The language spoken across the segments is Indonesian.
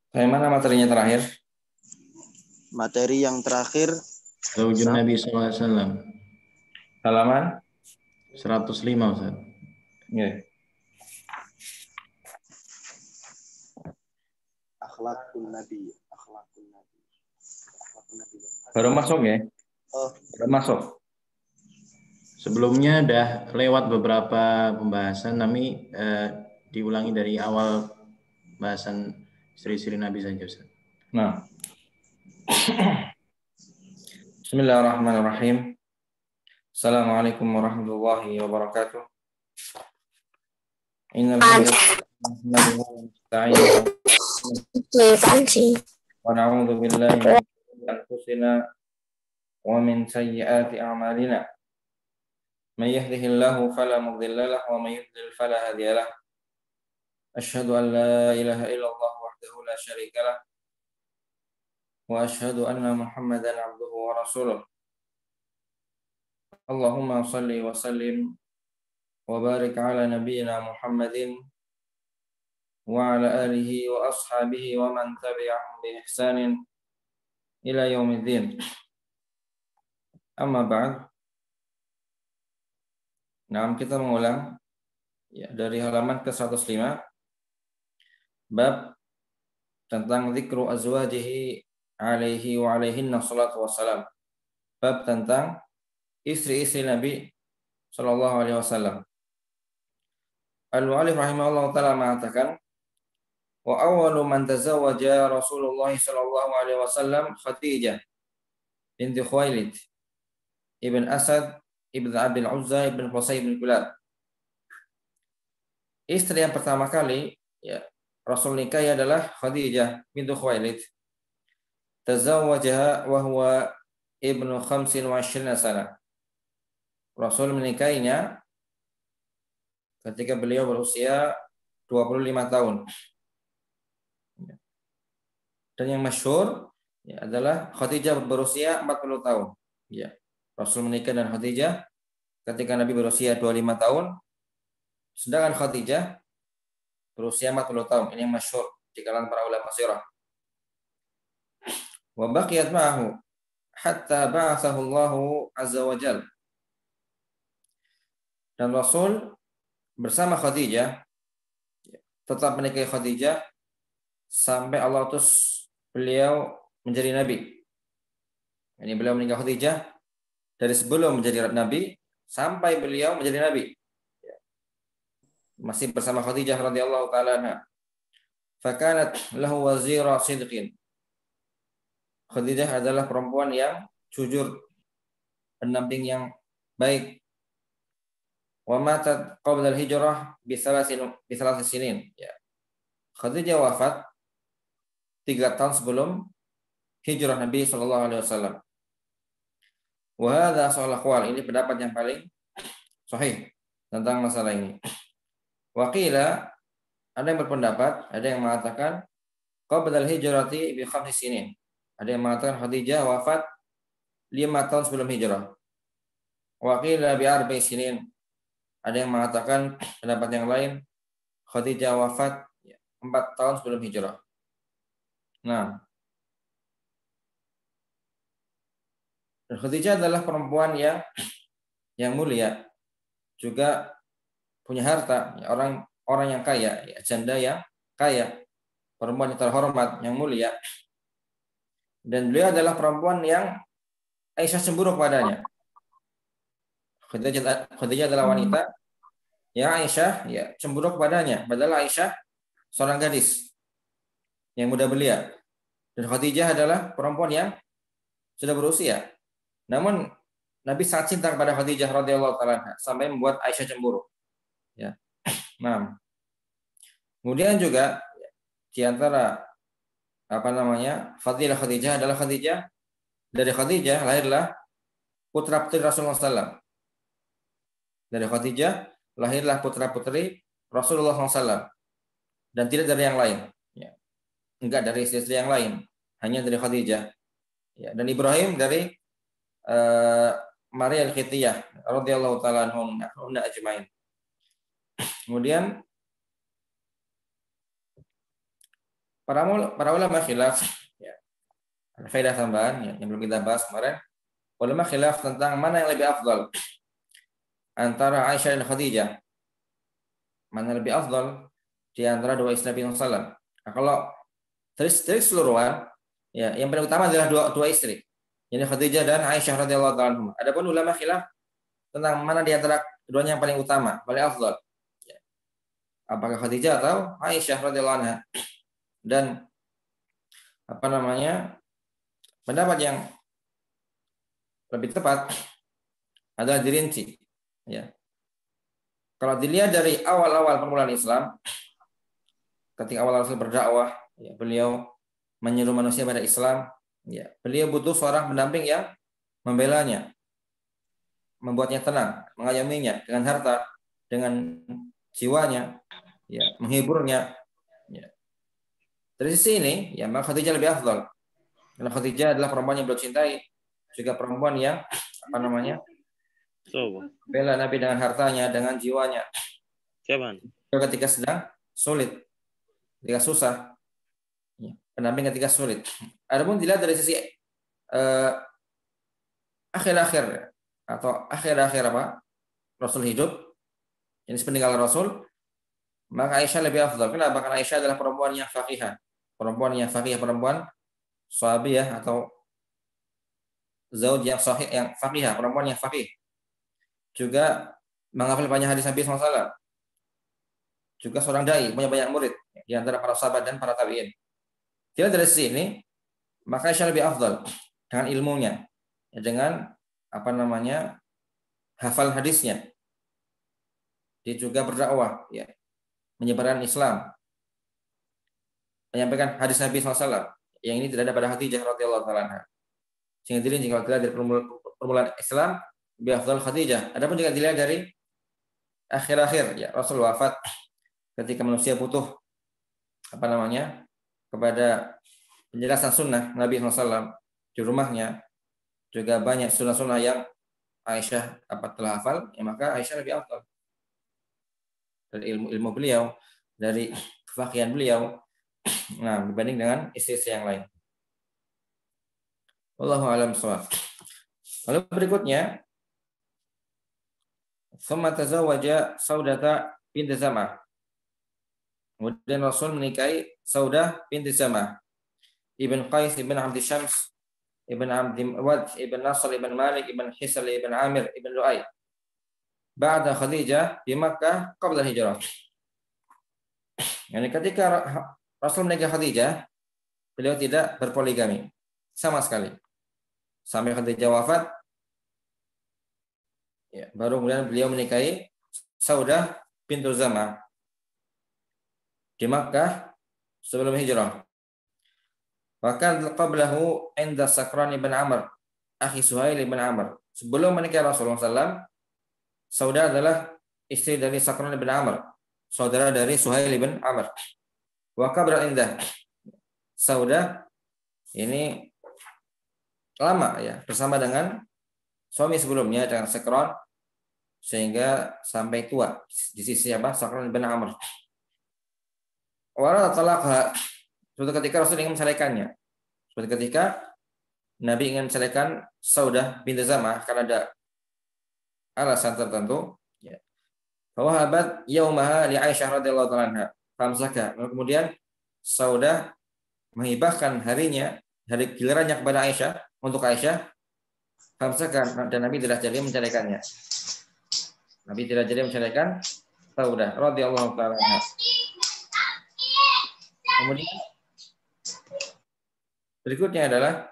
Mana materinya terakhir? Materi yang terakhir Zaujun Nabi SAW Halaman? 105 Ustaz. Ya. akhlakun Nabi. Baru masuk ya? Oh, Baru masuk. Sebelumnya udah lewat beberapa pembahasan, tapi diulangi dari awal bahasan istri-istri Nabi saja Ustaz. Nah. Bismillahirrahmanirrahim. Assalamualaikum warahmatullahi wabarakatuh. Innal hamdalillah wa na'udzu billahi min shururi anfusina wa min sayyiati a'malina. May yahdihillahu fala mudilla lahu wa may yudlil fala hadiya lahu. Asyhadu an la ilaha illallah wahdahu la syarika lah wa asyhadu anna Muhammadan abduhu wa rasuluh. Allahumma shalli wa sallim wa barik ala nabiyyina Muhammadin wa ala alihi wa ashabihi wa man tabi'ahum bi ihsanin ila yaumiddin. Amma ba'd. Nah, kita mengulang ya, dari halaman ke-105 bab tentang zikru azwajihi alaihi wa alaihinna salatu wassalam. Bab tentang istri-istri Nabi sallallahu alaihi wasallam. Al-Mu'allif rahimahullah ta'ala mengatakan wa awwalu man tazawwaja Rasulullah sallallahu alaihi wasallam Khadijah binti Khuwailid ibn Asad ibn Abdul Uzza ibn Qusay ibn Kilab. Istri yang pertama kali ya Rasul nikahi adalah Khadijah binti Khuwailid. Tazawwajaha wa huwa ibnu 25 sana. Rasul menikahinya ketika beliau berusia 25 tahun. Dan yang masyhur ya, adalah Khadijah berusia 40 tahun. Ya. Rasul menikah dengan Khadijah ketika Nabi berusia 25 tahun. Sedangkan Khadijah berusia 40 tahun. Ini yang masyhur di kalangan para ulama sirah. Wa baqiyat ma'ahu hatta ba'athahu Allah azza wa jalla. Dan Rasul bersama Khadijah tetap menikahi Khadijah sampai Allah utus beliau menjadi nabi. Ini beliau meninggal Khadijah dari sebelum menjadi nabi sampai beliau menjadi nabi. Masih bersama Khadijah radhiyallahu taala anha. Fakanat lahu wazira sidqin. Khadijah adalah perempuan yang jujur, pendamping yang baik. Wa matat qabla al-hijrah bi thalath sinin. Ya. Khadijah wafat 3 tahun sebelum hijrah Nabi sallallahu alaihi wasallam. Wa hadza sahih aqwal, ini pendapat yang paling sahih tentang masalah ini. Wa qila, ada yang berpendapat, ada yang mengatakan qabla al-hijrati bi 5 sinin. Ada yang mengatakan Khadijah wafat 5 tahun sebelum hijrah. Wa qila bi 4 sinin. Ada yang mengatakan pendapat yang lain Khadijah wafat 4 tahun sebelum hijrah. Nah, Khadijah adalah perempuan yang mulia, juga punya harta, orang yang kaya, janda yang kaya, perempuan yang terhormat, yang mulia. Dan beliau adalah perempuan yang Aisyah cemburu kepadanya. Khadijah adalah wanita yang Aisyah cemburu kepadanya, padahal Aisyah seorang gadis yang muda belia. Dan Khadijah adalah perempuan yang sudah berusia. Namun Nabi sangat cinta kepada Khadijah radhiyallahu taala sampai membuat Aisyah cemburu. Ya. Nah. Kemudian juga di antara fadilah Khadijah adalah dari Khadijah lahirlah putra-putri Rasulullah SAW. Dari Khadijah lahirlah putra-putri Rasulullah SAW. Dan tidak dari yang lain. Ya. Enggak dari istri-istri yang lain. Hanya dari Khadijah. Ya. Dan Ibrahim dari Maria Al-Qibtiyah radhiyallahu ta'ala anhunna ajmain. Kemudian Para ulama khilaf, ya. Ada faedah tambahan ya, yang belum kita bahas kemarin. Ulama khilaf tentang mana yang lebih afdal antara Aisyah dan Khadijah. Mana lebih afdal di antara dua istri Nabi SAW. Nah, kalau dari keseluruhan, ya, yang paling utama adalah dua istri, yaitu Khadijah dan Aisyah radhiyallahu anha. Adapun ulama khilaf tentang mana di antara keduanya yang paling utama, paling afdal. Ya. Apakah Khadijah atau Aisyah radhiyallahu anha? Dan pendapat yang lebih tepat adalah dirinci. Ya. Kalau dilihat dari awal-awal permulaan Islam, ketika awal Rasul berdakwah, ya, beliau menyuruh manusia pada Islam, ya, beliau butuh seorang pendamping yang membelanya, membuatnya tenang, mengayominya dengan harta, dengan jiwanya, ya, menghiburnya. Ya. Dari sisi ini, ya, maka Khadijah lebih afdal. Karena Khadijah adalah perempuan yang beliau cintai, juga perempuan yang bela Nabi dengan hartanya, dengan jiwanya. Ketika sedang sulit, ketika susah, ya, pendamping ketika sulit. Adapun dilihat dari sisi akhir-akhir atau akhir-akhir Rasul hidup, ini sepeninggal Rasul, maka Aisyah lebih afdal. Kenapa? Karena Aisyah adalah perempuan yang faqihah, perempuan sahabiyah atau zauj yang sahih, yang faqihah, perempuan yang faqih. Juga menghafal banyak hadis Nabi SAW. Juga seorang dai, punya banyak murid di antara para sahabat dan para tabi'in. Dilihat dari sisi ini, maka Aisyah lebih afdal dengan ilmunya, dengan hafal hadisnya. Dia juga berdakwah, ya, menyebarkan Islam, menyampaikan hadis Nabi SAW. Yang ini tidak ada pada Khadijah radhiyallahu anha. Sehingga dilihat kalau dilihat dari permulaan Islam, lebih afdal Khadijah. Adapun jika dilihat dari akhir-akhir, ya, Rasul wafat ketika manusia butuh kepada penjelasan sunnah Nabi SAW di rumahnya, juga banyak sunnah-sunnah yang Aisyah telah hafal, ya, maka Aisyah lebih afdal dari ilmu beliau, dari kefaqihan beliau, nah, dibanding dengan istri-istri yang lain. Wallahu a'lam bishawab. Lalu berikutnya, thumma tazawwaja Saudata binti Zam'ah. Kemudian Rasul menikahi Saudah binti Zam'ah, Ibn Qais, Ibn Abdi Syams, Ibn Abdi Wad, Ibn Nasr, Ibn Malik, Ibn Hisal, Ibn Amir, Ibn Lu'ay. Ba'da Khadijah di Makkah qabla hijrah. Yani ketika Rasul menikah Khadijah, beliau tidak berpoligami sama sekali. Sampai Khadijah wafat, ya, baru kemudian beliau menikahi Saudah bintu Zam'ah di Makkah sebelum hijrah. Bahkan qablahu inda Sakran ibn Amr, akhi Suhail ibn Amr. Sebelum menikah Rasulullah SAW, Saudah adalah istri dari Sakran ibn Amr, saudara dari Suhail ibn Amr. Wa qabla indah. Saudah ini lama, ya, bersama dengan suami sebelumnya, dengan Sakran, sehingga sampai tua di sisi Sakran ibn Amr. Wa talaqha. Suatu ketika Rasul ingin menceraikannya. Suatu ketika Nabi ingin menceraikan Saudah binti Zam'ah karena ada alasan tertentu. Ya. Fawahabat yaumaha li Aisyah radhiyallahu anha. Famsaka. Kemudian Saudah menghibahkan harinya, hari gilirannya kepada Aisyah, untuk Aisyah. Famsaka, dan Nabi tidak jadi menceraikannya. Nabi tidak jadi menceraikan Saudah radhiyallahu anha. Kemudian berikutnya adalah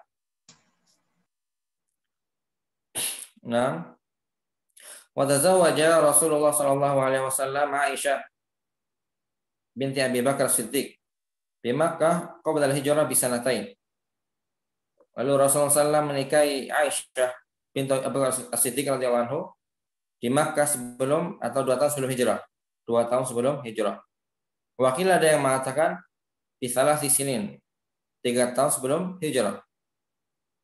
wa tazawwaja Rasulullah sallallahu alaihi wasallam Aisyah binti Abi Bakar Siddiq di Makkah qabla al-hijrah bisanatain. Lalu Rasulullah SAW menikahi Aisyah binti Abu Bakar Siddiq radhiyallahu anhu di Makkah sebelum atau 2 tahun sebelum hijrah. 2 tahun sebelum hijrah. Wakil ada yang mengatakan di salah sisinin 3 tahun sebelum hijrah.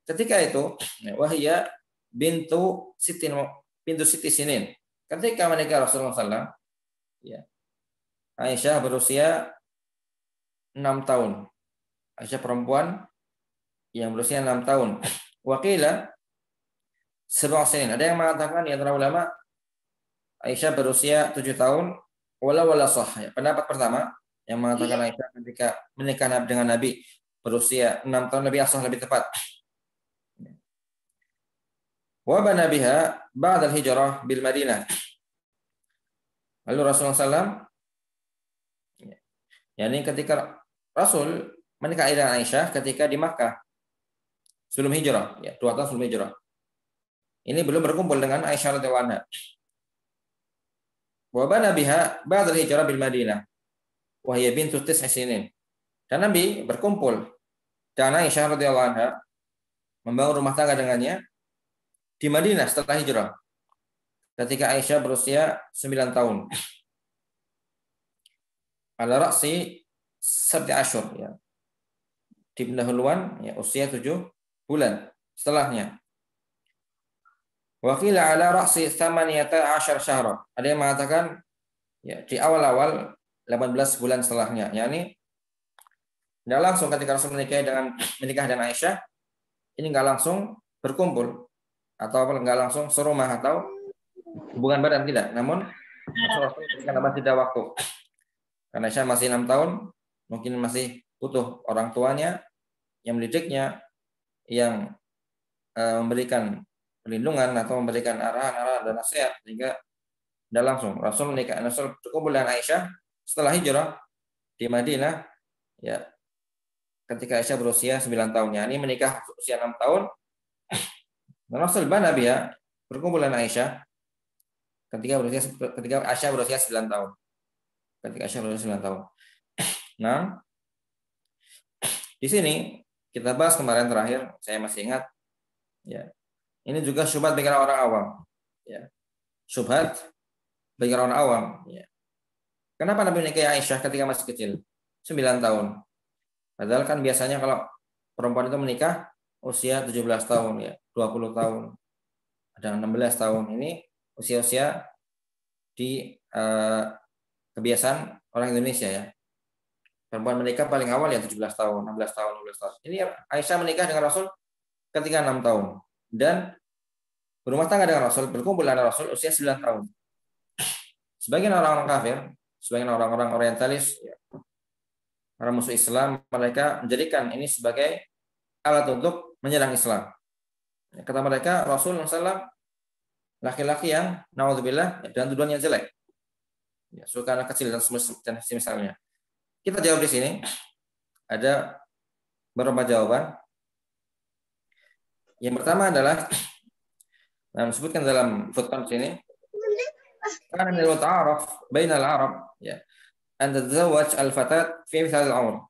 Ketika itu, wahia bintu Siti Sinin. Ketika menikah Rasulullah SAW, ya, Aisyah berusia 6 tahun. Aisyah perempuan yang berusia 6 tahun. Wakila sebab Ada yang mengatakan di antara ulama Aisyah berusia 7 tahun. Wala sah. Ya, pendapat pertama yang mengatakan Aisyah ketika menikah dengan Nabi berusia 6 tahun lebih asah, lebih tepat. Wa bana biha ba'da al-hijrah bil Madinah. Lalu Rasulullah SAW, yakni ketika Rasul menikah dengan Aisyah ketika di Makkah sebelum hijrah, ya 2 tahun sebelum hijrah. Ini belum berkumpul dengan Aisyah radhiyallahu anha. Wa bana biha ba'da al-hijrah bil Madinah. Wa hiya bintu 9 sinin. Dan Nabi berkumpul dengan Aisyah radhiyallahu anha, membangun rumah tangga dengannya di Madinah setelah hijrah. Ketika Aisyah berusia 9 tahun. Ala ra'si 7 asyur, ya. Di pendahuluan ya usia 7 bulan setelahnya. Wa qila ala ra'si 18 syahra. Ada yang mengatakan ya di awal-awal 18 bulan setelahnya. Yani enggak langsung ketika Rasul menikah dengan Aisyah, ini enggak langsung berkumpul atau enggak langsung serumah atau hubungan badan, tidak. Namun Rasul memberikan tambah jeda waktu. Karena Aisyah masih 6 tahun, mungkin masih butuh orang tuanya yang mendidiknya, yang memberikan perlindungan atau memberikan arahan-arahan dan nasihat, sehingga tidak langsung Rasul berkumpul dengan Aisyah setelah hijrah di Madinah, ya ketika Aisyah berusia 9 tahun. Ini menikah usia 6 tahun. Dan Rasul bana biha berkumpul dengan Aisyah ketika Aisyah berusia 9 tahun. Ketika Aisyah berusia 9 tahun. Nah, di sini kita bahas kemarin terakhir, saya masih ingat, ya. Ini juga syubhat bagi orang awam, ya. Syubhat bagi orang awam, ya. Kenapa Nabi menikah Aisyah ketika masih kecil, 9 tahun? Padahal kan biasanya kalau perempuan itu menikah usia 17 tahun, ya, 20 tahun, ada 16 tahun. Ini usia-usia di kebiasaan orang Indonesia, ya. Perempuan menikah paling awal ya 17 tahun, 16 tahun, 12 tahun. Ini Aisyah menikah dengan Rasul ketika 6 tahun. Dan berumah tangga dengan Rasul, berkumpul dengan Rasul usia 9 tahun. Sebagian orang-orang kafir, sebagian orang-orang orientalis, ya, orang musuh Islam, mereka menjadikan ini sebagai alat untuk menyerang Islam. Kata mereka, Rasul SAW laki-laki yang naudzubillah dan tuduhannya jelek. Ya, suka anak kecil dan misalnya. Kita jawab di sini. Ada beberapa jawaban. Yang pertama adalah disebutkan dalam footnote sini. Karena min al-ta'aruf bainal Arab, ya. An tazawwaj al-fatat fi mithal al-umr.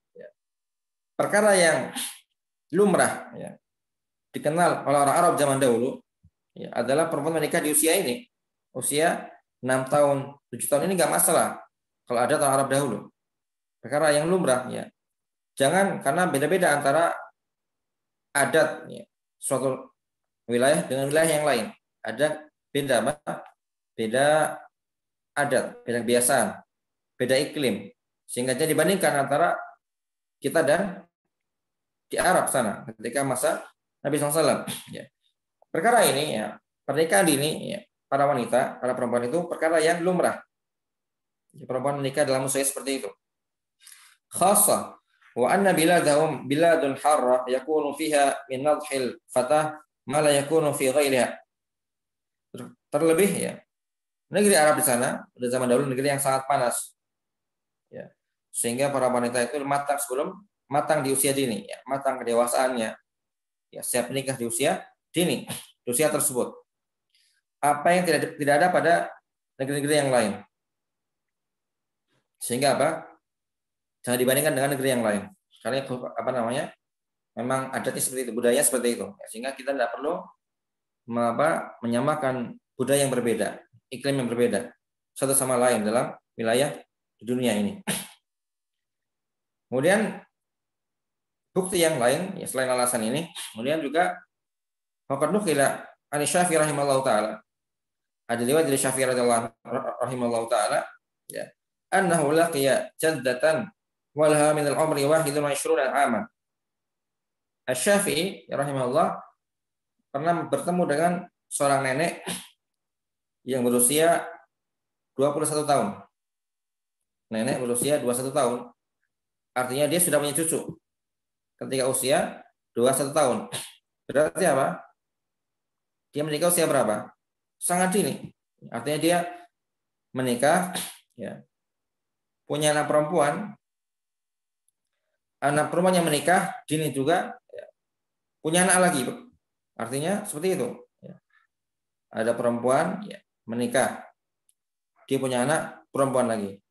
Perkara yang lumrah, ya, dikenal oleh orang Arab zaman dahulu, ya, adalah perempuan menikah di usia ini. Usia 6 tahun, 7 tahun ini enggak masalah kalau ada orang Arab dahulu. Perkara yang lumrah, ya. Jangan karena beda-beda antara adat, ya, suatu wilayah dengan wilayah yang lain. Ada beda apa? Beda adat, beda kebiasaan, beda iklim. Sehingga jadi dibandingkan antara kita dan di Arab sana ketika masa Nabi SAW. Ya. Perkara ini, ya, pernikahan dini, ya, para wanita, para perempuan itu perkara yang lumrah. Ya, perempuan menikah dalam usia seperti itu. Khassa wa anna biladahum biladun harra yakunu fiha min nadhil fatah ma la yakunu fi ghairiha. Terlebih, ya, negeri Arab di sana pada zaman dahulu negeri yang sangat panas, ya, sehingga para wanita itu matang di usia dini, ya, matang kedewasaannya, ya, siap menikah di usia dini, di usia tersebut. Apa yang tidak ada pada negeri-negeri yang lain. Sehingga apa? Jangan dibandingkan dengan negeri yang lain. Karena apa namanya? Memang adatnya seperti itu, budaya seperti itu. Sehingga kita tidak perlu menyamakan budaya yang berbeda, iklim yang berbeda satu sama lain dalam wilayah di dunia ini. Kemudian bukti yang lain, ya, selain alasan ini, kemudian juga faqad nuqila an Syafi'i rahimallahu taala. Ada riwayat dari Syafi'i rahimallahu taala, ya, annahu laqiya jaddatan wa laha min al-umri 21 'aman Asy-Syafi'i rahimahullah pernah bertemu dengan seorang nenek yang berusia 21 tahun. Nenek berusia 21 tahun. Artinya dia sudah punya cucu ketika usia 21 tahun. Berarti apa? Dia menikah usia berapa? Sangat dini. Artinya dia menikah, ya, punya anak perempuan yang menikah dini juga, ya, punya anak lagi. Artinya seperti itu. Ya. Ada perempuan, ya, menikah, dia punya anak perempuan lagi.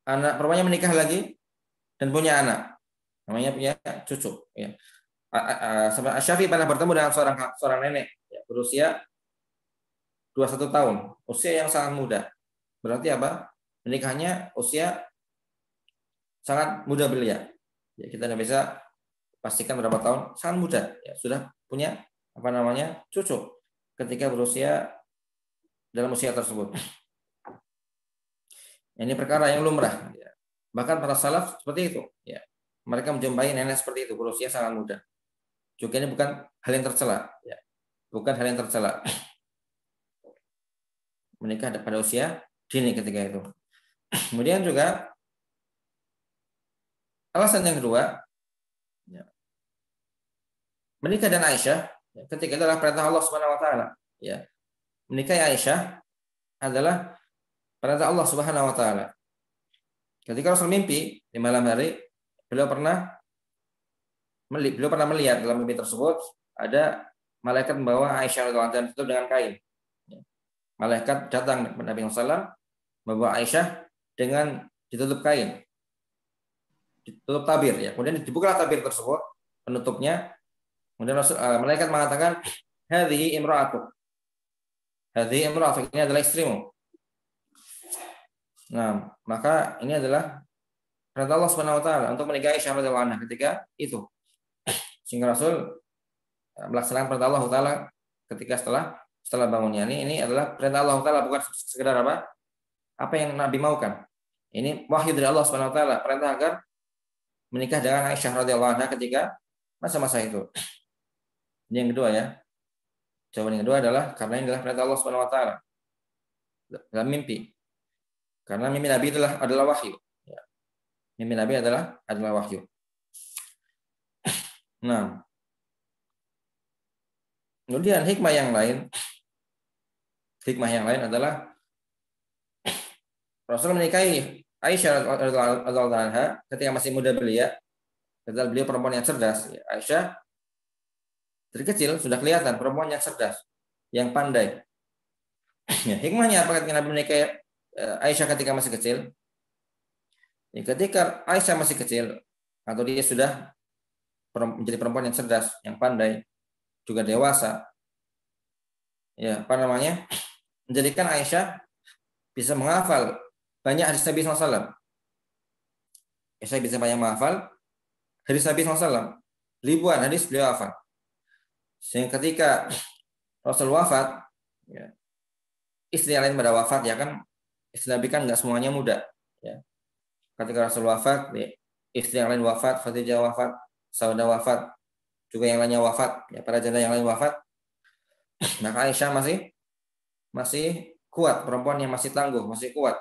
Anak perempuannya menikah lagi dan punya anak, namanya punya cucu. Ya. Asy-Syafi'i pernah bertemu dengan seorang nenek, ya, berusia 21 tahun, usia yang sangat muda. Berarti apa? Menikahnya usia sangat muda belia. Ya, kita tidak bisa pastikan berapa tahun, sangat muda. Ya, sudah punya cucu ketika berusia dalam usia tersebut. Ini perkara yang lumrah. Ya. Bahkan para salaf seperti itu. Ya. Mereka menjumpai nenek seperti itu berusia sangat muda. Juga ini bukan hal yang tercela. Ya. Bukan hal yang tercela. Menikah pada usia dini ketika itu. Kemudian juga alasan yang kedua, ya, menikah dan Aisyah, ya, ketika itu adalah perintah Allah Subhanahu Wa Taala. Ya, menikahi Aisyah adalah perintah Allah Subhanahu Wa Taala. Ketika Rasul mimpi di malam hari, beliau pernah melihat dalam mimpi tersebut ada malaikat membawa Aisyah radhiyallahu anha ditutup dengan kain. Ya. Malaikat datang kepada Nabi SAW membawa Aisyah dengan ditutup kain, ditutup tabir, ya. Kemudian dibukalah tabir tersebut, penutupnya. Kemudian malaikat mengatakan, hadhihi imra'atuk. Hadhihi imra'atuk, ini adalah istrimu. Nah, maka ini adalah perintah Allah Subhanahu Wa Taala untuk menikahi Aisyah radhiyallahu anha ketika itu. Sehingga Rasul melaksanakan perintah Allah Taala ketika setelah bangunnya. Ini adalah perintah Allah Taala, bukan sekedar apa yang Nabi maukan. Ini wahyu dari Allah Subhanahu Wa Taala, perintah agar menikah dengan Aisyah radhiyallahu anha ketika masa-masa itu. Ini yang kedua, ya. Jawaban yang kedua adalah karena ini adalah perintah Allah Subhanahu Wa Taala dalam mimpi. Karena mimpi Nabi adalah wahyu. Ya. Mimpi Nabi adalah wahyu. Nah, kemudian hikmah yang lain adalah Rasul menikahi Aisyah radhiyallahu anha ketika masih muda belia. Ketika beliau perempuan yang cerdas. Ya, Aisyah dari kecil sudah kelihatan perempuan yang cerdas, yang pandai. Ya, hikmahnya apa ketika Nabi menikahi Aisyah ketika masih kecil? Ya, ketika Aisyah masih kecil atau dia sudah menjadi perempuan yang cerdas, yang pandai, juga dewasa, ya, menjadikan Aisyah bisa menghafal banyak hadis Nabi SAW. Aisyah bisa banyak menghafal hadis Nabi SAW. Ribuan hadis beliau hafal. Sehingga ketika Rasul wafat, ya, istri yang lain pada wafat, ya kan, istri Nabi kan nggak semuanya muda. Ya. Ketika Rasul wafat, ya, istri yang lain wafat, Khadijah wafat, Saudah wafat, juga yang lainnya wafat, ya, para janda yang lain wafat. Maka Aisyah masih kuat, perempuan yang masih tangguh, masih kuat,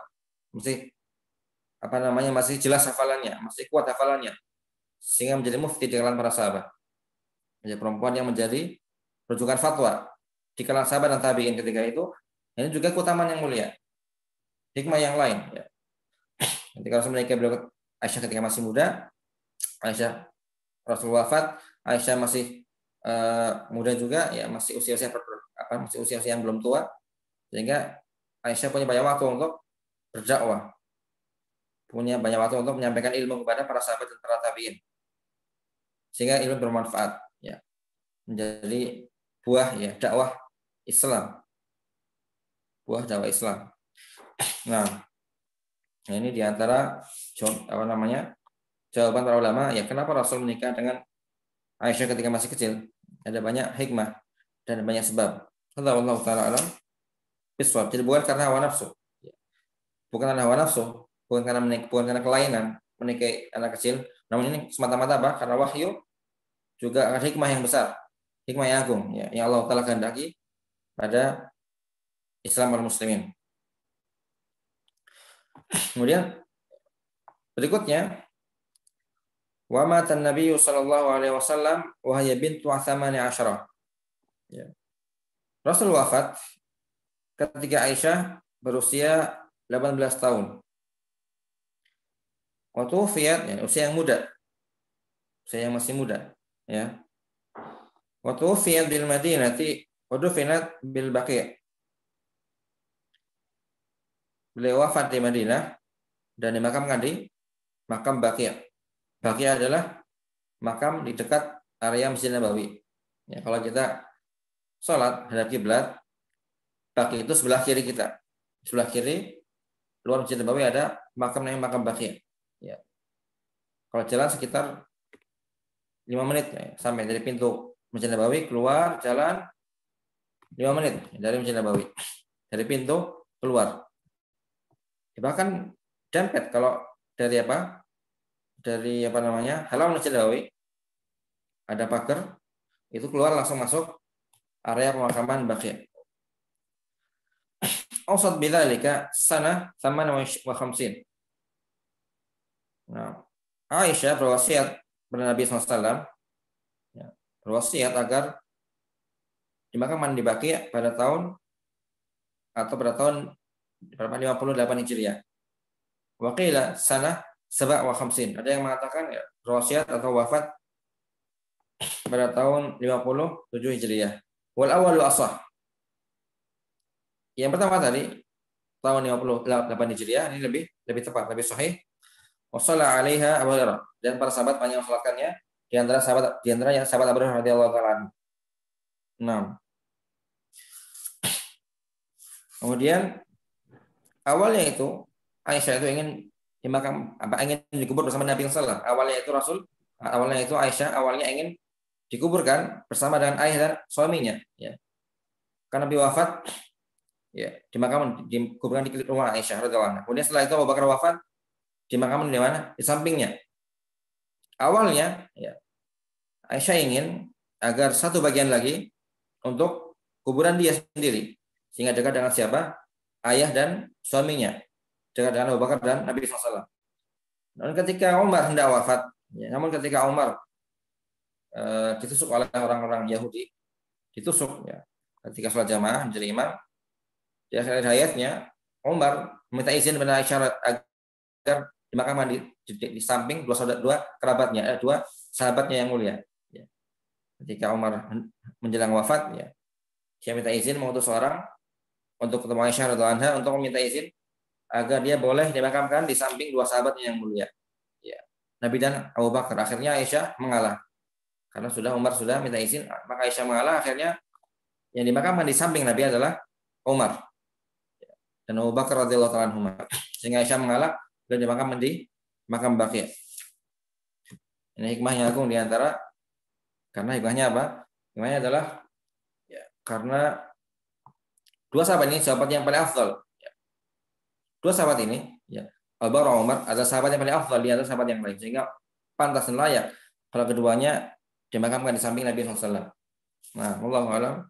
masih masih jelas hafalannya, masih kuat hafalannya, sehingga menjadi mufti di kalangan para sahabat. Menjadi perempuan yang menjadi rujukan fatwa di kalangan sahabat dan tabi'in ketika itu. Ini juga keutamaan yang mulia. Hikmah yang lain, ya. Ketika Rasul menikah beliau Aisyah ketika masih muda, Rasul wafat, Aisyah masih muda juga, ya, masih usia-usia yang belum tua, sehingga Aisyah punya banyak waktu untuk berdakwah, punya banyak waktu untuk menyampaikan ilmu kepada para sahabat dan para tabi'in, sehingga ilmu bermanfaat, ya, menjadi buah, ya, dakwah Islam. Nah, ini diantara jawaban para ulama, ya, kenapa Rasul menikah dengan Aisyah ketika masih kecil. Ada banyak hikmah dan banyak sebab. Allah Taala alam bisawab. Jadi bukan karena hawa nafsu, bukan karena kelainan menikahi anak kecil, namun ini semata-mata apa? Karena wahyu juga ada hikmah yang besar, hikmah yang agung ya, yang Allah Ta'ala kehendaki pada Islam wal muslimin. Kemudian berikutnya, wa matan Nabi sallallahu alaihi wasallam wa hiya bintu 18. Ya. Rasul wafat ketika Aisyah berusia 18 tahun. Waktu fiat, ya, usia yang muda, usia yang masih muda, ya. Waktu fiat bil Madinati, waktu fiat bil Baqi'. Beliau wafat di Madinah dan dimakamkan di makam Baqi'. Baqi' adalah makam di dekat area Masjid Nabawi. Ya, kalau kita sholat hadap kiblat, Baqi' itu sebelah kiri kita. Sebelah kiri luar Masjid Nabawi ada makam namanya makam Baqi'. Ya. Kalau jalan sekitar 5 menit ya, sampai dari pintu Masjid Nabawi keluar jalan 5 menit dari Masjid Nabawi. Dari pintu keluar. Bahkan dempet kalau dari apa? Dari apa namanya? Halaman Masjid Nabawi ada pagar, itu keluar langsung masuk area pemakaman Baqi'. Ausad bidzalika sana 58. Nah, Aisyah berwasiat kepada Nabi SAW, ya, berwasiat agar dimakamkan di Baqi' pada tahun berapa 58 Hijriah. Waqila sana 57. Ada yang mengatakan ya, berwasiat atau wafat pada tahun 57 Hijriah. Wal awwalu ashah. Yang pertama tadi tahun 58 Hijriah ini lebih tepat, lebih sahih. Wasalla 'alaiha Abu Hurairah, dan para sahabat banyak mensolatkannya, di antaranya sahabat Abu Hurairah radhiyallahu taala anhu. 6. Kemudian awalnya itu Aisyah itu ingin dikubur bersama Nabi sallallahu alaihi wasallam. Awalnya itu Aisyah ingin dikuburkan bersama dengan ayah dan suaminya, ya. Karena Nabi wafat, ya, dikuburkan di rumah Aisyah radhiyallahu anha. Kemudian setelah itu Abu Bakar wafat, dimakamkan di mana? Di sampingnya. Awalnya, ya, Aisyah ingin agar satu bagian lagi untuk kuburan dia sendiri, sehingga dekat dengan siapa? Ayah dan suaminya, dekat dengan Abu Bakar dan Nabi SAW. Dan ketika Umar hendak wafat, ya, namun ketika Umar ditusuk oleh orang-orang Yahudi, ditusuk, ya, ketika sholat jamaah menjadi imam, di akhir hayatnya Umar meminta izin kepada Aisyah agar dimakamkan di samping dua kerabatnya, dua sahabatnya yang mulia. Ya. Ketika Umar menjelang wafat, ya, dia minta izin mengutus orang untuk ketemu Aisyah radhiyallahu anha untuk meminta izin agar dia boleh dimakamkan di samping dua sahabatnya yang mulia. Ya. Nabi dan Abu Bakar. Akhirnya Aisyah mengalah. Karena Umar sudah minta izin, maka Aisyah mengalah. Akhirnya yang dimakamkan di samping Nabi adalah Umar dan Abu Bakar radhiyallahu taala anhuma. Sehingga Aisyah mengalah dan dimakamkan di makam Baqi'. Ini hikmahnya agung di antara, karena hikmahnya apa? Hikmahnya adalah, ya, karena dua sahabat ini sahabat yang paling afdal. Ya. Dua sahabat ini, ya, Abu Bakar Umar adalah sahabat yang paling afdal di antara sahabat yang lain, sehingga pantas dan layak kalau keduanya dimakamkan di samping Nabi SAW. Nah, wallahu a'lam.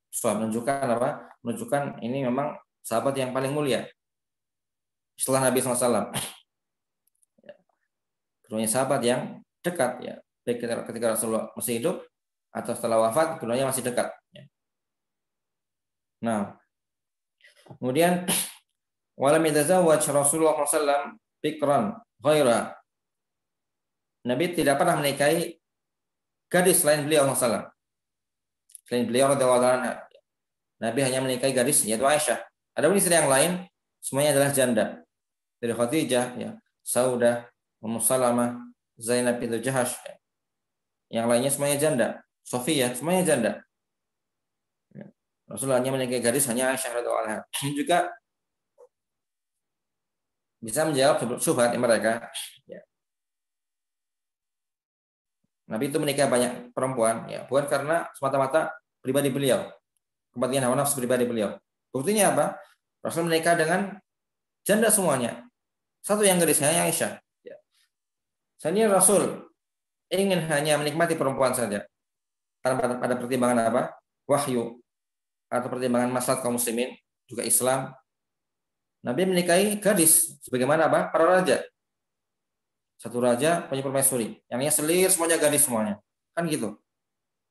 Menunjukkan apa? Menunjukkan ini memang sahabat yang paling mulia setelah Nabi SAW. Ya. Keduanya sahabat yang dekat, ya, baik ketika Rasulullah masih hidup atau setelah wafat, keduanya masih dekat. Ya. Nah, kemudian walam yatazawwaj Rasulullah SAW bikran ghaira. Nabi tidak pernah menikahi gadis selain beliau SAW. Selain beliau radhiyallahu anha. Nabi hanya menikahi gadis yaitu Aisyah. Adapun istri yang lain semuanya adalah janda. Dari Khadijah, ya, Saudah, Ummu Salamah, Zainab bintu Jahash. Yang lainnya semuanya janda. Sofiyah semuanya janda. Ya. Rasulullah hanya menikahi gadis hanya Aisyah radhiyallahu anha. Juga bisa menjawab syubhat mereka. Ya. Nabi itu menikah banyak perempuan, ya, bukan karena semata-mata pribadi beliau, kepentingan hawa nafsu pribadi beliau. Buktinya apa? Rasul menikah dengan janda semuanya. Satu yang gadisnya yang Aisyah. Ya. Seandainya Rasul ingin hanya menikmati perempuan saja, tanpa ada pertimbangan apa? Wahyu atau pertimbangan maslahat kaum muslimin, juga Islam, Nabi menikahi gadis sebagaimana apa? Para raja. Satu raja punya permaisuri, yang selir semuanya gadis semuanya. Kan gitu.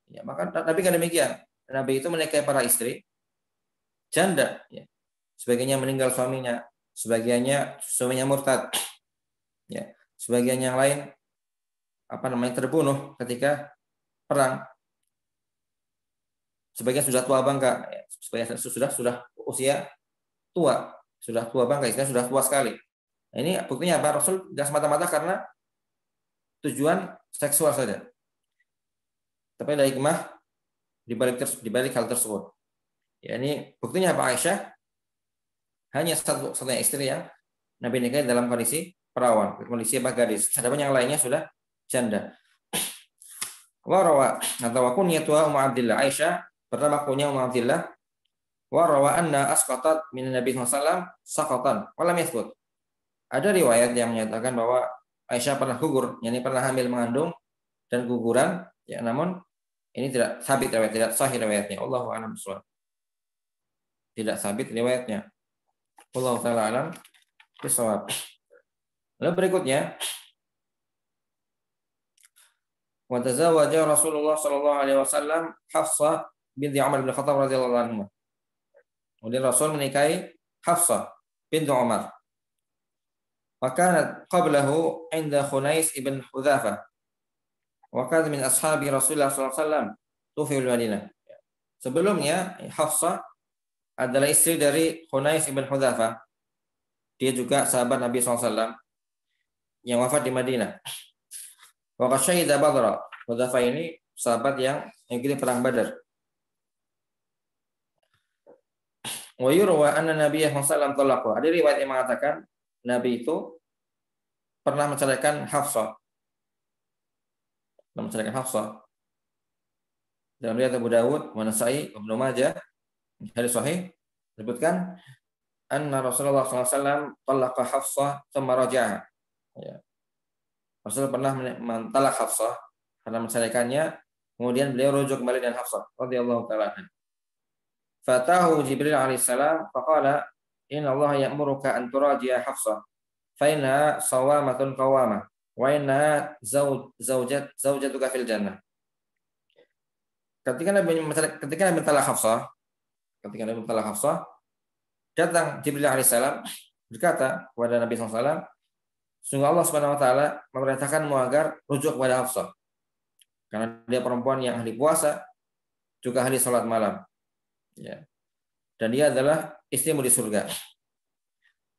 Ya, maka Nabi kan demikian. Nabi itu menikahi para istri janda, ya. Sebagiannya meninggal suaminya, sebagiannya suaminya murtad. Ya, sebagian yang lain terbunuh ketika perang. Sebagian sudah tua bangka, ya. Sebagian sudah usia tua, sudah tua bangka, istilahnya sudah tua sekali. Nah, ini buktinya apa? Rasul tidak semata-mata karena tujuan seksual saja. Tapi ada hikmah di balik hal tersebut. Ya, ini buktinya apa? Aisyah hanya satunya istri yang Nabi nikahi dalam kondisi perawan, kondisi gadis. Adapun yang lainnya sudah janda. Warawa atau kunyatu Ummu Abdillah, Aisyah pertama kunyah Ummu Abdillah. Warawa anna asqatat min Nabi sallallahu saqatan walam yathbut. Ada riwayat yang menyatakan bahwa Aisyah pernah gugur, yakni pernah hamil mengandung dan guguran, ya, namun ini tidak sabit riwayat, tidak sahih riwayatnya. Allahu a'lam bishawab. Tidak sabit riwayatnya. Allahu taala alam bishawab. Lalu berikutnya, wa tazawaja Rasulullah sallallahu alaihi wasallam Hafsah binti Umar bin Khattab radhiyallahu anhu. Kemudian Rasul menikahi Hafsah binti Umar. Maka qablahu inda Khunais ibn Hudzafah. Wa kana min ashabi Rasulullah sallallahu alaihi wasallam tufi di Madinah. Sebelumnya Hafsah adalah istri dari Khunais ibn Hudzafah. Dia juga sahabat Nabi SAW yang wafat di Madinah. Wa qasyida Badra. Hudzafah ini sahabat yang mengikuti perang Badar. Wa yurwa anna Nabi SAW talaqah. Ada riwayat yang mengatakan Nabi itu pernah menceraikan Hafsah. Dalam riwayat Abu Dawud, An-Nasa'i, Ibnu Majah, hadis sahih disebutkan anna Rasulullah SAW talaqa Hafsah thumma raja'a. Ya. Rasul pernah mentalak Hafsah karena menceraikannya, kemudian beliau rujuk kembali dengan Hafsah radhiyallahu taala anha. Fatahu Jibril alaihissalam faqala inna Allah ya'muruka an turaji'a Hafsah fa inna sawamatun qawamah wa inna zaujatuka fil jannah. Ketika Nabi mentalak Hafsah, datang Jibril alaihissalam berkata kepada Nabi SAW, sungguh Allah Subhanahu wa taala memerintahkanmu agar rujuk kepada Hafsah. Karena dia perempuan yang ahli puasa, juga ahli salat malam. Ya. Dan dia adalah istrimu di surga.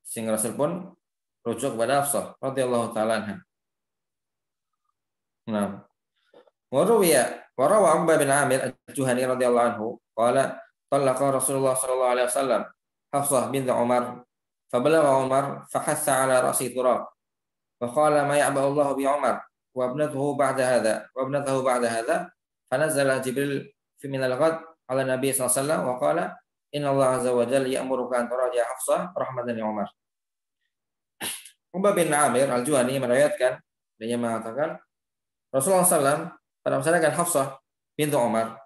Sehingga Rasul pun rujuk kepada Hafsah radhiyallahu taala anha. Nah, warawa Uqbah bin Amir Al-Juhani radhiyallahu anhu qala talaqa Rasulullah sallallahu alaihi wasallam Hafsah bint Umar fabalagha Umar fahassa ala ra'si turab wa qala ma ya'ba Allah bi Umar wa ibnatuhu ba'da hadha fanazala Jibril fi min al-ghad ala Nabi sallallahu alaihi wasallam wa qala inna Allah azza wa jalla ya'muruka an turaji'a Hafsah rahmatan li Umar. Uqbah bin Amir Al-Juhani meriwayatkan, dia mengatakan Rasulullah SAW pada menceraikan Hafsah bintu Umar.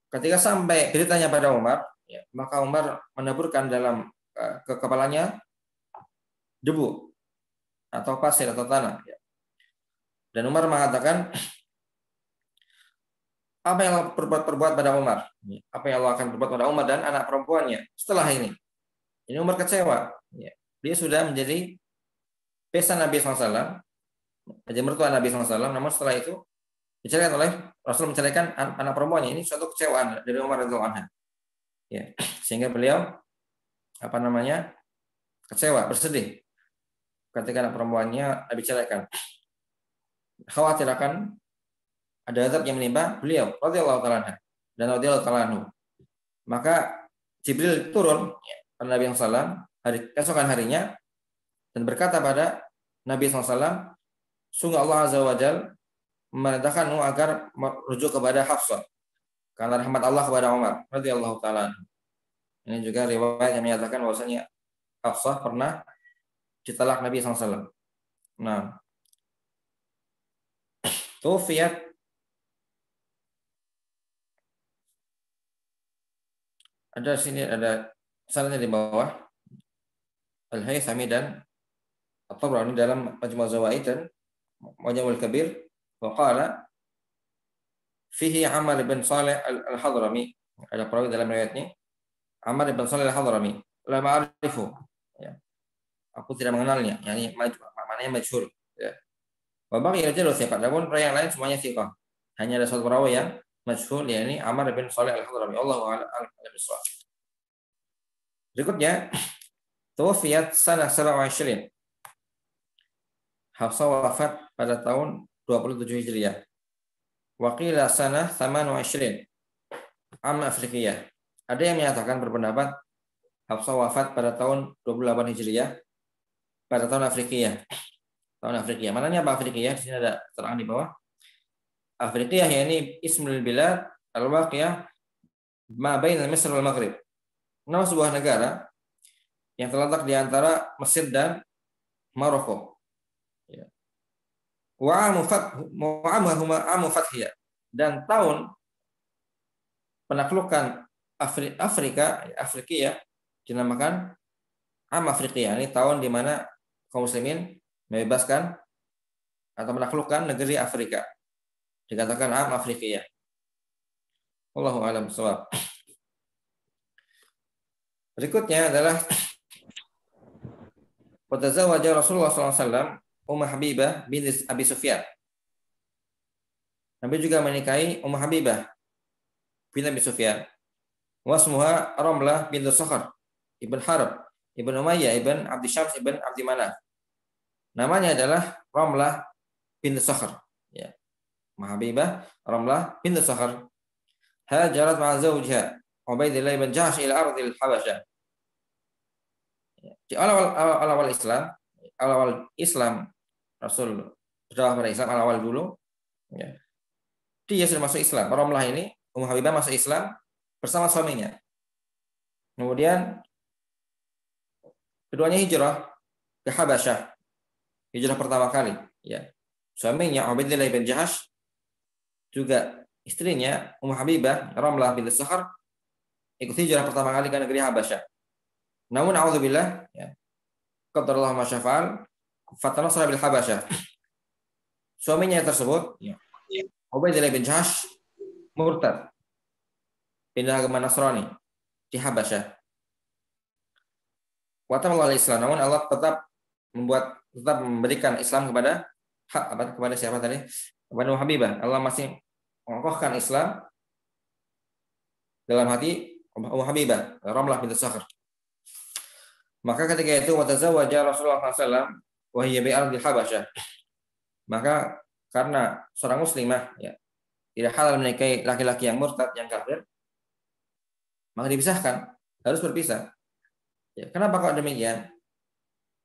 Ketika sampai beritanya pada Umar, ya, maka Umar menaburkan dalam ke kepalanya debu atau pasir atau tanah. Ya. Dan Umar mengatakan, apa yang Allah perbuat pada Umar? Apa yang Allah akan berbuat pada Umar dan anak perempuannya setelah ini? Ini Umar kecewa. Ya. Dia sudah menjadi pesan Nabi SAW, menjadi mertua Nabi SAW, namun setelah itu diceraikan oleh Rasul, menceraikan anak perempuannya. Ini suatu kecewaan dari Umar radhiyallahu anhu. Ya, sehingga beliau kecewa, bersedih ketika anak perempuannya diceraikan. Khawatir akan ada azab yang menimpa beliau radhiyallahu taala anhu dan radhiyallahu taala anhu. Maka Jibril turun pada Nabi SAW keesokan harinya dan berkata pada Nabi SAW, sungguh Allah azza wa jalla memerintahkanmu agar merujuk kepada Hafsah karena rahmat Allah kepada Umar radhiyallahu taala. Ini juga riwayat yang menyatakan bahwasanya Hafsah pernah ditalak Nabi SAW. Nah, Tufiyat ada sini ada sanadnya di bawah Al-Haythami dan At-Tabrani dalam Majmu' Zawaid dan Mu'jamul Kabir wa qala fihi Amr bin Saleh Al-Hadrami. Ada perawi dalam riwayatnya Amr bin Saleh Al-Hadrami. La ma'arifu. Ya. Aku tidak mengenalnya. Yani maknanya majhul. Ya. Wa baqi rijalu thiqat. Namun perawi yang lain semuanya thiqah. Hanya ada satu perawi yang majhul, yakni Amr bin Saleh Al-Hadrami. Allahu a'lam bishawab. Berikutnya Tuwafiyat sanah 27. Hafsah wafat pada tahun 27 Hijriah. Waqila sanah 28. Am Afrikiyah. Ada yang menyatakan berpendapat Hafsah wafat pada tahun 28 Hijriah pada tahun Afrikiyah. Tahun Afrikiyah. Mananya apa Afrikiyah? Di sini ada terang di bawah. Afrikiyah yakni ismul bilad al-waqiyah ma bainal Misr wal Maghrib. Nama sebuah negara yang terletak di antara Mesir dan Maroko. Ya. Wa'amu fathiyah. Dan tahun penaklukan Afrika dinamakan Am Afrikiyah. Ini tahun di mana kaum muslimin membebaskan atau menaklukkan negeri Afrika. Dikatakan Am Afrikiyah. Wallahu a'lam bishawab. Berikutnya adalah Watazawwaja Rasulullah SAW Habibah bin Abi Sufyan. Nabi juga menikahi Habibah bin Abi Sufyan. Wasmuha Ramlah bin Sakhr ibn Harb ibn Umayyah ibn Abdi Syams ibn Abdi Manaf. Namanya adalah Ramlah bin Sakhr. Ya. Habibah Ramlah bin Sakhr. Hajarat ma'a zawjiha Ubaidillah bin Jahsh ila ardil Habasyah. Di awal Islam Rasul berdakwah pada Islam awal dulu, ya. Dia sudah masuk Islam. Ramlah ini Habibah masuk Islam bersama suaminya. Kemudian keduanya hijrah ke Habasyah. Hijrah pertama kali, ya. Suaminya Ubaidillah bin Jahsh juga istrinya Habibah Ramlah bin Sakhr ikut hijrah pertama kali ke negeri Habasyah. Namun a'udzubillah, ya. Qadarullah ma syafa'al, fatanasara bil Habasyah. Suaminya tersebut, ya, Ubaidillah bin Jahsh murtad. Pindah agama Nasrani di Habasyah. Wa tamalla al-Islam, namun Allah tetap memberikan Islam kepada siapa tadi? Kepada Habibah. Allah masih mengokohkan Islam dalam hati Habibah, Ramlah bin Sakhr. Maka ketika itu watazawwaja Rasulullah SAW wa hiya bi ardil Habasyah. Maka karena seorang muslimah, ya, tidak halal menikahi laki-laki yang murtad, yang kafir, maka dipisahkan, harus berpisah. Ya, kenapa kok demikian?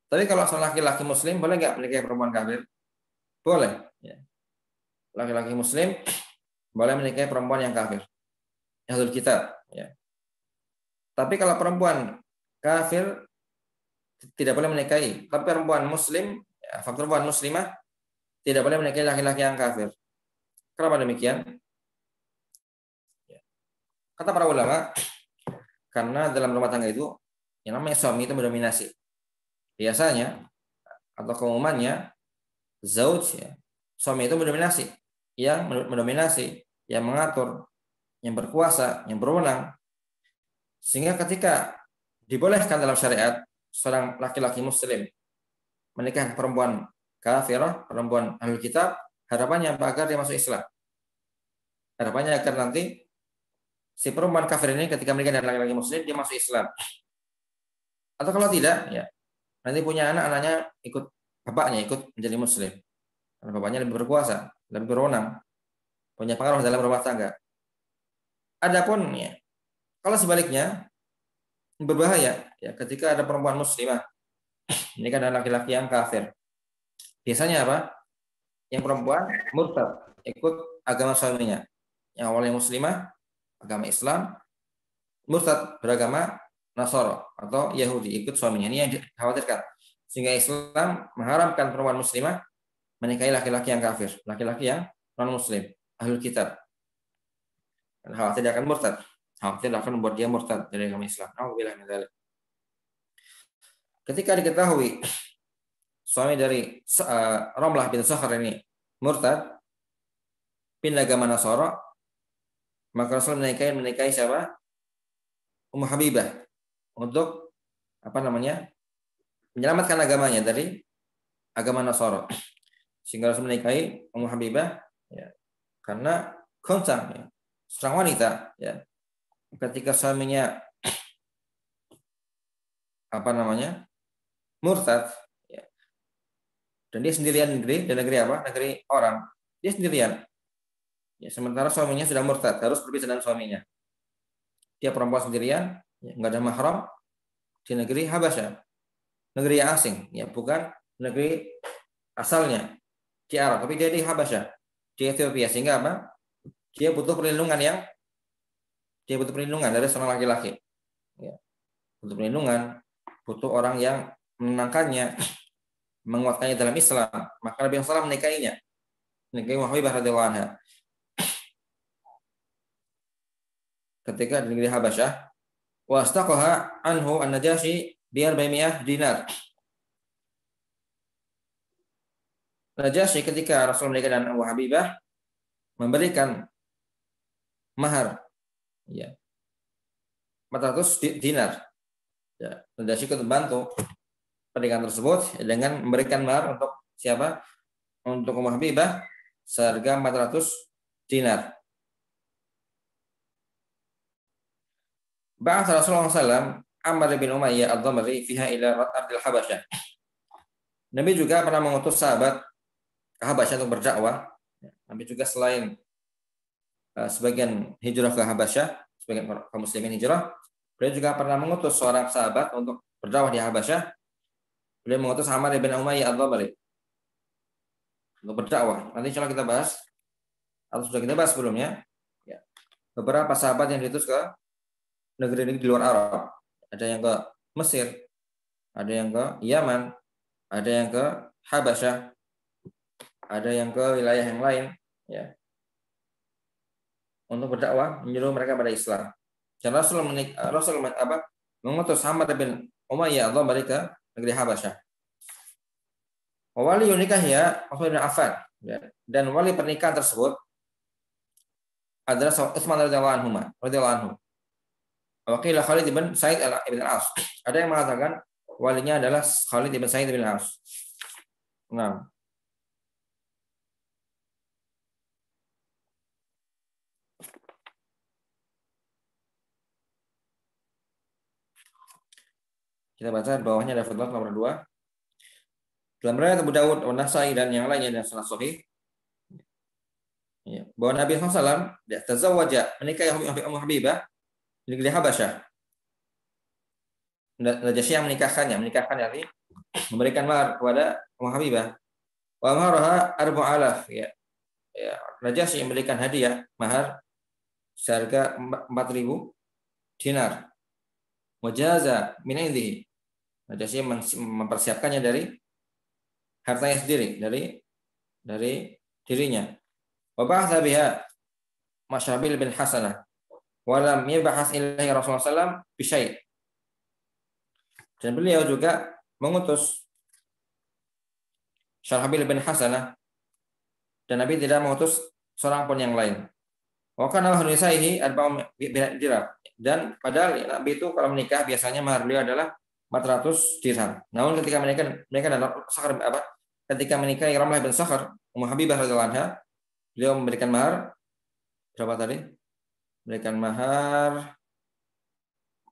Tapi kalau seorang laki-laki muslim boleh nggak menikahi perempuan kafir? Boleh. Ya. Laki-laki muslim boleh menikahi perempuan yang kafir, ahlul kitab. Ya. Tapi kalau perempuan kafir tidak boleh menikahi. Tapi perempuan muslim, ya, perempuan muslimah tidak boleh menikahi laki-laki yang kafir. Kenapa demikian? Ya. Kata para ulama, karena dalam rumah tangga itu yang namanya suami itu mendominasi. Biasanya atau keumumannya zauj, ya, suami itu mendominasi, yang mengatur, yang berkuasa, yang berwenang. Sehingga ketika dibolehkan dalam syariat seorang laki-laki muslim menikah perempuan kafirah, perempuan ahlul kitab, harapannya agar dia masuk Islam. Harapannya agar nanti si perempuan kafir ini ketika menikah dengan laki-laki muslim dia masuk Islam. Atau kalau tidak, ya nanti punya anak-anaknya ikut bapaknya ikut menjadi muslim. Karena bapaknya lebih berkuasa, lebih berwenang, punya pengaruh dalam rumah tangga. Adapun, ya, kalau sebaliknya berbahaya, ya, ketika ada perempuan muslimah menikah dengan laki-laki yang kafir. Biasanya apa? Yang perempuan murtad, ikut agama suaminya. Yang awalnya muslimah, agama Islam, murtad beragama Nasara atau Yahudi, ikut suaminya. Ini yang dikhawatirkan. Sehingga Islam mengharamkan perempuan muslimah menikahi laki-laki yang kafir, laki-laki yang non-muslim, ahlul kitab. Dan hal tidak akan murtad. Hal tidak akan membuat dia murtad dari agama Islam. Alhamdulillah min dzalik. Ketika diketahui suami dari Ramlah bin Sakhar ini murtad, pindah agama Nasara, maka Rasul menikahi siapa? Ummu Habibah untuk menyelamatkan agamanya dari agama Nasara. Sehingga Rasul menikahi Ummu Habibah ya, karena goncang ya, seorang wanita ya, ketika suaminya murtad ya, dan dia sendirian negeri apa? Negeri orang. Dia sendirian. Ya, sementara suaminya sudah murtad, harus berpisah dengan suaminya. Dia perempuan sendirian, ya, nggak ada mahram di negeri Habasyah, negeri asing, ya bukan negeri asalnya di Arab, tapi dia di Habasyah, di Ethiopia, sehingga apa? Dia butuh perlindungan dari seorang laki-laki. Ya. Butuh perlindungan, butuh orang yang menenangkannya, menguatkannya dalam Islam. Maka Nabi SAW menikahi Muhammad radhiyallahu anha. Ketika di negeri Habasyah, wastaqaha anhu an-Najasyi bi 400 dinar. Najasyi ketika Rasul menikah dengan Ummu Habibah memberikan mahar ya 400 dinar. Ya, Najasyi ikut membantu pernikahan tersebut dengan memberikan mahar untuk siapa? Untuk Ummu Habibah seharga 400 dinar. Ba'atha Rasulullah SAW Ammar bin Umayyah ad-Dhamri fiha ila ardil Habasyah. Nabi juga pernah mengutus sahabat ke Habasyah untuk berdakwah. Nabi juga selain sebagian hijrah ke Habasyah, sebagian kaum muslimin hijrah, beliau juga pernah mengutus seorang sahabat untuk berdakwah di Habasyah. Beliau mengutus Ammar bin Umayyah ad-Dhamri untuk berdakwah. Nanti insyaallah kita bahas, atau sudah kita bahas sebelumnya, ya, beberapa sahabat yang diutus ke negeri-negeri di luar Arab. Ada yang ke Mesir, ada yang ke Yaman, ada yang ke Habasyah, ada yang ke wilayah yang lain, ya, untuk berdakwah, menyuruh mereka pada Islam. Dan Rasul mengutus Ammar bin Umayyah ad-Dhamri ke negeri Habasyah. Wali nikahnya Utsman bin Affan, ya, dan wali pernikahan tersebut adalah Utsman radhiyallahu anhu. Wakil Khalid bin Sa'id ibn al-As. Ada yang mengatakan walinya adalah Khalid bin Sa'id bin al-As. Nah. Kita baca bawahnya ada footnote nomor 2. Dalam riwayat Abu Dawud, An-Nasa'i dan yang lainnya dan sanad sahih. Ya, bahwa Nabi SAW tazawwaja menikahi Ummu Habibah di negeri Habasyah. Najasyi yang menikahkan dari memberikan mahar kepada Ummu Habibah. Wa maharaha 4,000 ya. Ya, Najasyi memberikan hadiah mahar seharga 4.000 dinar. Wajaza min indihi. Najasyi mempersiapkannya dari hartanya sendiri, dari dirinya. Wa ba'atha biha Masyrabil bin Hasanah. Wa lam yab'ats ilaihi Rasulullah sallallahu alaihi wasallam bi syai'. Dan beliau juga mengutus Syarhabil bin Hasanah, dan Nabi tidak mengutus seorang pun yang lain. Wa kana lahu nisaihi arba'u dirham. Dan padahal Nabi itu kalau menikah biasanya mahar beliau adalah 400 dirham. Namun ketika menikahi Ramlah bin Sakhar, Ummu Habibah radhiyallahu anha, beliau memberikan mahar berapa tadi? Memberikan mahar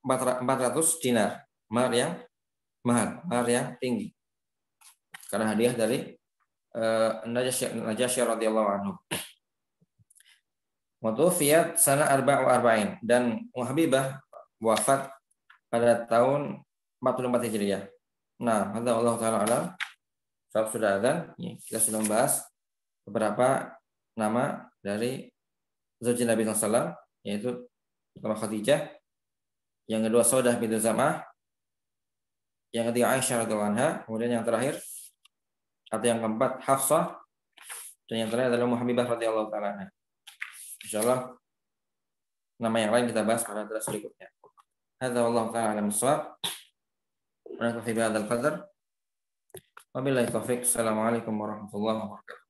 400 dinar. Mahar yang tinggi. Karena hadiah dari Najasyi radhiyallahu anhu. Wa tuwfiyat sana 44 dan Ummu Habibah wafat pada tahun 44 Hijriah. Nah, Allah taala alam. Saat sudah azan, kita sudah membahas beberapa nama dari Zawjin Nabi SAW, yaitu pertama Khadijah, yang kedua Saudah bintu Zam'ah, yang ketiga Aisyah radhiyallahu anha, kemudian yang terakhir atau yang keempat Hafsah, Dan yang terakhir adalah Muhammibah radhiyallahu taala anha. Insyaallah nama yang lain kita bahas pada kelas berikutnya. Hadza wallahu taala alam bissawab. Wa nakfi bi hadzal qadar. Wabillahi taufiq. Assalamualaikum warahmatullahi wabarakatuh.